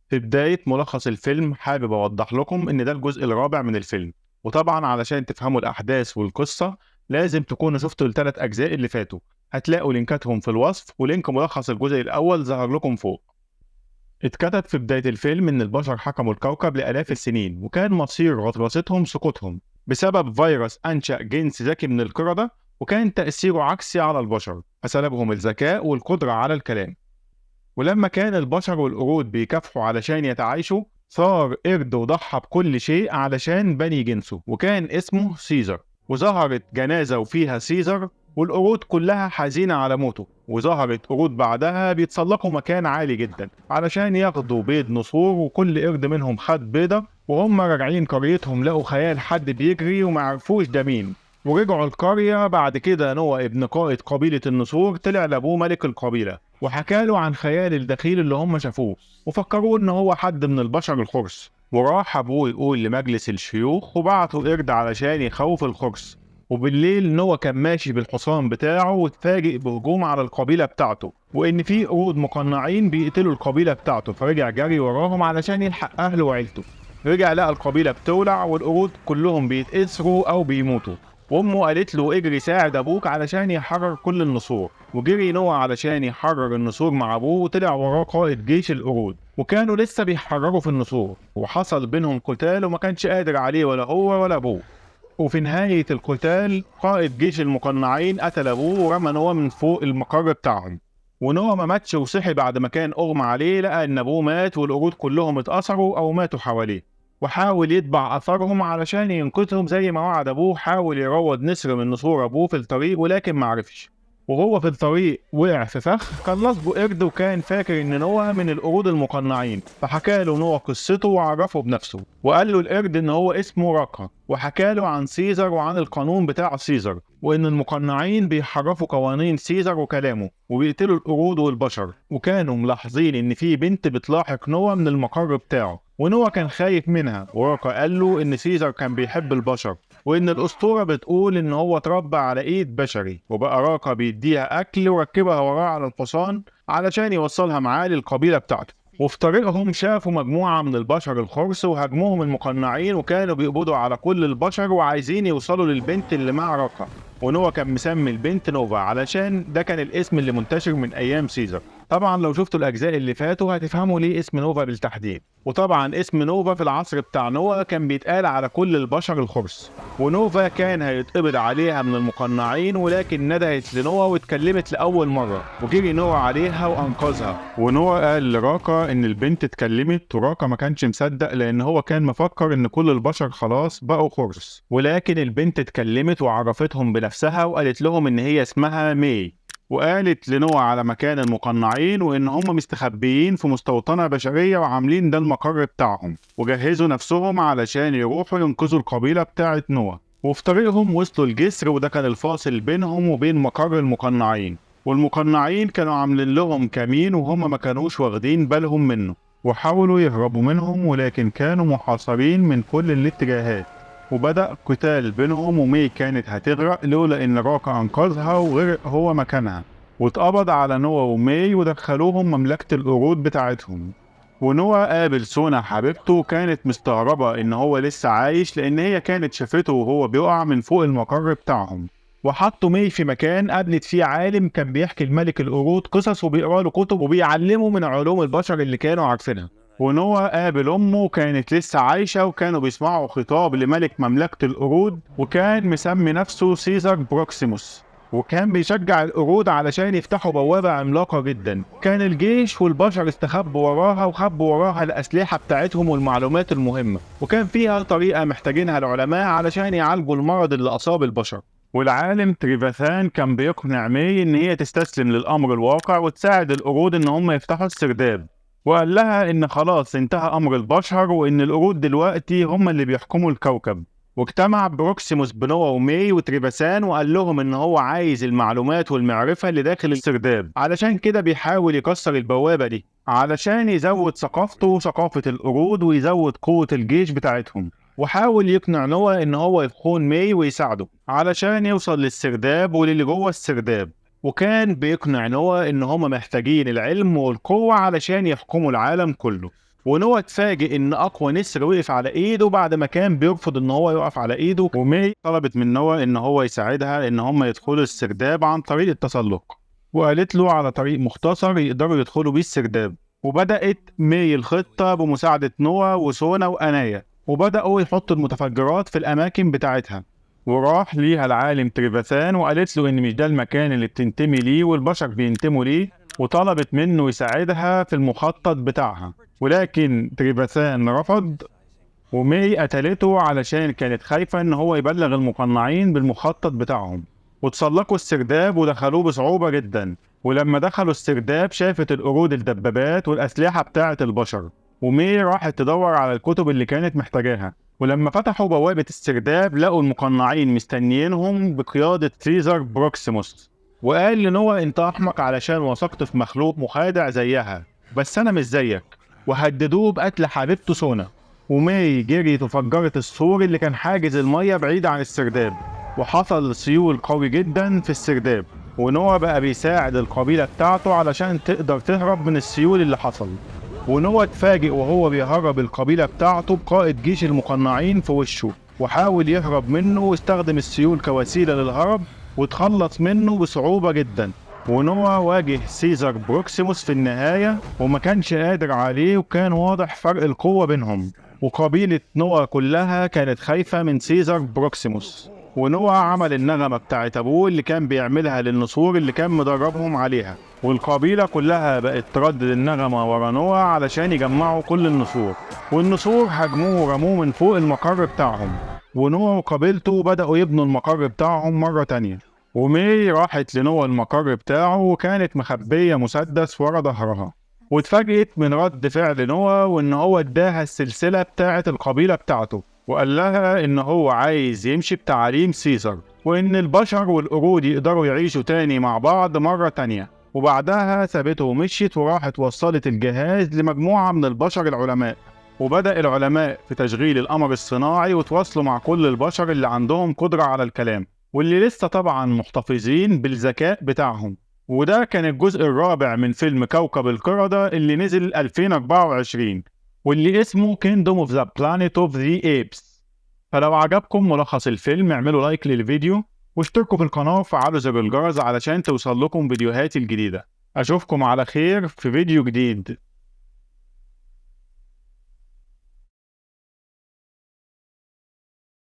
في بداية ملخص الفيلم حابب أوضح لكم إن ده الجزء الرابع من الفيلم، وطبعا علشان تفهموا الأحداث والقصة لازم تكونوا شفتوا الثلاث أجزاء اللي فاتوا. هتلاقوا لينكاتهم في الوصف، ولينك ملخص الجزء الأول ظهر لكم فوق. اتكتب في بداية الفيلم إن البشر حكموا الكوكب لآلاف السنين، وكان مصير غطرستهم سقوطهم بسبب فيروس أنشأ جنس ذكي من القردة، وكان تأثيره عكسي على البشر فسلبهم الذكاء والقدرة على الكلام. ولما كان البشر والقرود بيكافحوا علشان يتعايشوا، ثار قرد وضحى بكل شيء علشان بني جنسه، وكان اسمه سيزر. وظهرت جنازة وفيها سيزر، والقرود كلها حزينة على موته. وظهرت قرود بعدها بيتسلقوا مكان عالي جدا علشان ياخدوا بيض نسور، وكل قرد منهم خد بيضة. وهم راجعين قريتهم لقوا خيال حد بيجري ومعرفوش ده مين. ورجعوا القرية بعد كده، نوى ابن قائد قبيلة النسور طلع لأبوه ملك القبيلة، وحكى له عن خيال الدخيل اللي هم شافوه، وفكروه ان هو حد من البشر الخرس. وراح ابوه يقول لمجلس الشيوخ، وبعتوا قرد علشان يخوف الخرس. وبالليل نوى كان ماشي بالحصان بتاعه، واتفاجئ بهجوم على القبيلة بتاعته، وان في قرود مقنعين بيقتلوا القبيلة بتاعته، فرجع جري وراهم علشان يلحق اهله وعيلته. رجع لقى القبيلة بتولع، والقرود كلهم بيتأسروا او بيموتوا. وامه قالت له اجري ساعد ابوك علشان يحرر كل النسور. وجري نوح علشان يحرر النسور مع ابوه، وطلع وراه قائد جيش القرود، وكانوا لسه بيحرروا في النسور، وحصل بينهم قتال وما كانش قادر عليه ولا هو ولا ابوه. وفي نهاية القتال قائد جيش المقنعين قتل ابوه ورمى نوح من فوق المقر بتاعهم. ونوح ما ماتش، وصحي بعد ما كان اغمى عليه لقى ان ابوه مات، والقرود كلهم اتأثروا او ماتوا حواليه. وحاول يتبع اثرهم علشان ينقذهم زي ما وعد ابوه. حاول يروض نسر من نسور ابوه في الطريق ولكن معرفش. وهو في الطريق وقع في فخ كان نصبه قرد، وكان فاكر ان نوح من القرود المقنعين، فحكى له نوح قصته وعرفه بنفسه. وقال له القرد ان هو اسمه راكا، وحكى له عن سيزر وعن القانون بتاع سيزر، وان المقنعين بيحرفوا قوانين سيزر وكلامه وبيقتلوا القرود والبشر. وكانوا ملاحظين ان في بنت بتلاحق نوح من المقر بتاعه، ونوح كان خايف منها. وراكا قال له ان سيزر كان بيحب البشر، وان الاسطوره بتقول ان هو اتربى على ايد بشري، وبقى راكا بيديها اكل وركبها وراه على الحصان علشان يوصلها معاه للقبيله بتاعته. وفي طريقهم شافوا مجموعه من البشر الخرس، وهاجموهم المقنعين، وكانوا بيقبضوا على كل البشر وعايزين يوصلوا للبنت اللي مع راكا. ونوح كان مسمي البنت نوفا علشان ده كان الاسم اللي منتشر من ايام سيزر. طبعا لو شفتوا الاجزاء اللي فاتوا هتفهموا ليه اسم نوفا بالتحديد. وطبعا اسم نوفا في العصر بتاع نوح كان بيتقال على كل البشر الخرس. ونوفا كان هيتقبض عليها من المقنعين، ولكن ندهت لنوح واتكلمت لأول مرة، وجري نوح عليها وأنقذها. ونوح قال لراكا إن البنت اتكلمت، وراكا ما كانش مصدق لأن هو كان مفكر إن كل البشر خلاص بقوا خرس. ولكن البنت اتكلمت وعرفتهم بنفسها، وقالت لهم إن هي اسمها مي. وقالت لنوح على مكان المقنعين، وان هم مستخبيين في مستوطنة بشرية وعاملين ده المقر بتاعهم، وجهزوا نفسهم علشان يروحوا ينقذوا القبيلة بتاعت نوح. وفي طريقهم وصلوا الجسر، وده كان الفاصل بينهم وبين مقر المقنعين. والمقنعين كانوا عاملين لهم كمين وهم ما كانوش واخدين بالهم منه، وحاولوا يهربوا منهم ولكن كانوا محاصرين من كل الاتجاهات. وبدأ قتال بينهم، ومي كانت هتغرق لولا ان راكا انقذها وغرق هو مكانها. واتقبض على نوح ومي ودخلوهم مملكة القرود بتاعتهم. ونوح قابل سونا حبيبته، وكانت مستغربة ان هو لسه عايش لان هي كانت شافته وهو بيقع من فوق المقر بتاعهم. وحطوا مي في مكان قابلت فيه عالم كان بيحكي لملك القرود قصص وبيقرا له كتب وبيعلمه من علوم البشر اللي كانوا عارفينها. ونوح قابل امه كانت لسه عايشه، وكانوا بيسمعوا خطاب لملك مملكه القرود، وكان مسمي نفسه سيزر بروكسيموس. وكان بيشجع القرود علشان يفتحوا بوابة عملاقة جدا. كان الجيش والبشر استخبوا وراها، وخبوا وراها الأسلحة بتاعتهم والمعلومات المهمة، وكان فيها طريقة محتاجينها العلماء علشان يعالجوا المرض اللي أصاب البشر. والعالم تريفاثان كان بيقنع مي إن هي تستسلم للأمر الواقع وتساعد القرود إن هم يفتحوا السرداب. وقال لها إن خلاص انتهى أمر البشر، وإن القرود دلوقتي هم اللي بيحكموا الكوكب. واجتمع بروكسيموس بنوح ومي وتريباسان، وقال لهم ان هو عايز المعلومات والمعرفة اللي داخل السرداب، علشان كده بيحاول يكسر البوابة دي علشان يزود ثقافته وثقافة القرود ويزود قوة الجيش بتاعتهم. وحاول يقنع نوح ان هو يخون مي ويساعده علشان يوصل للسرداب وللي جوه السرداب. وكان بيقنع نوح ان هم محتاجين العلم والقوة علشان يحكموا العالم كله. ونوع اتفاجئ ان اقوى نسر وقف على ايده بعد ما كان بيرفض ان هو يقف على ايده. ومي طلبت من نوع ان هو يساعدها ان هم يدخلوا السرداب عن طريق التسلق، وقالت له على طريق مختصر يقدروا يدخلوا بيه السرداب. وبدأت مي الخطة بمساعدة نوع وسونا وأنايا، وبدأوا يحطوا المتفجرات في الأماكن بتاعتها. وراح ليها العالم تريفاثان وقالت له إن مش ده المكان اللي بتنتمي ليه والبشر بينتموا ليه، وطلبت منه يساعدها في المخطط بتاعها. ولكن تريفاثان رفض، ومي قتلته علشان كانت خايفة إن هو يبلغ المقنعين بالمخطط بتاعهم. وتسلقوا السرداب ودخلوه بصعوبة جدا. ولما دخلوا السرداب شافت القرود الدبابات والأسلحة بتاعة البشر، ومي راحت تدور على الكتب اللي كانت محتاجاها. ولما فتحوا بوابة السرداب لقوا المقنعين مستنيينهم بقيادة سيزر بروكسيموس. وقال لنوع انت أحمق علشان وثقت في مخلوق مخادع زيها، بس أنا مش زيك. وهددوه بقتل حبيبته سونا. ومي جريت وفجرت السور اللي كان حاجز المية بعيد عن السرداب، وحصل سيول قوي جدا في السرداب. ونوع بقى بيساعد القبيلة بتاعته علشان تقدر تهرب من السيول اللي حصل. ونوع اتفاجئ وهو بيهرب القبيلة بتاعته بقائد جيش المقنعين في وشه، وحاول يهرب منه واستخدم السيول كوسيلة للهرب وتخلص منه بصعوبة جدا. ونوع واجه سيزر بروكسيموس في النهاية وما كانش قادر عليه، وكان واضح فرق القوة بينهم. وقبيلة نوع كلها كانت خايفة من سيزر بروكسيموس. ونوع عمل النغمة بتاعت أبوه اللي كان بيعملها للنسور اللي كان مدربهم عليها، والقبيلة كلها بقت تردد النغمة ورا نوع علشان يجمعوا كل النسور. والنسور هاجموه ورموه من فوق المقر بتاعهم، ونوع وقبيلته بدأوا يبنوا المقر بتاعهم مرة تانية. ومي راحت لنوع المقر بتاعه وكانت مخبية مسدس ورا ظهرها، واتفاجئت من رد فعل نوع وإن هو اداها السلسلة بتاعة القبيلة بتاعته، وقال لها إن هو عايز يمشي بتعاليم سيزر، وإن البشر والقرود يقدروا يعيشوا تاني مع بعض مرة تانية. وبعدها سابته ومشيت وراحت وصلت الجهاز لمجموعة من البشر العلماء. وبدأ العلماء في تشغيل القمر الصناعي وتواصلوا مع كل البشر اللي عندهم قدرة على الكلام، واللي لسه طبعا محتفظين بالذكاء بتاعهم. وده كان الجزء الرابع من فيلم كوكب القردة اللي نزل 2024، واللي اسمه Kingdom of the Planet of the Apes. فلو عجبكم ملخص الفيلم اعملوا لايك للفيديو واشتركوا في القناة وفعلوا زر الجرس علشان توصل لكم فيديوهاتي الجديدة. أشوفكم على خير في فيديو جديد.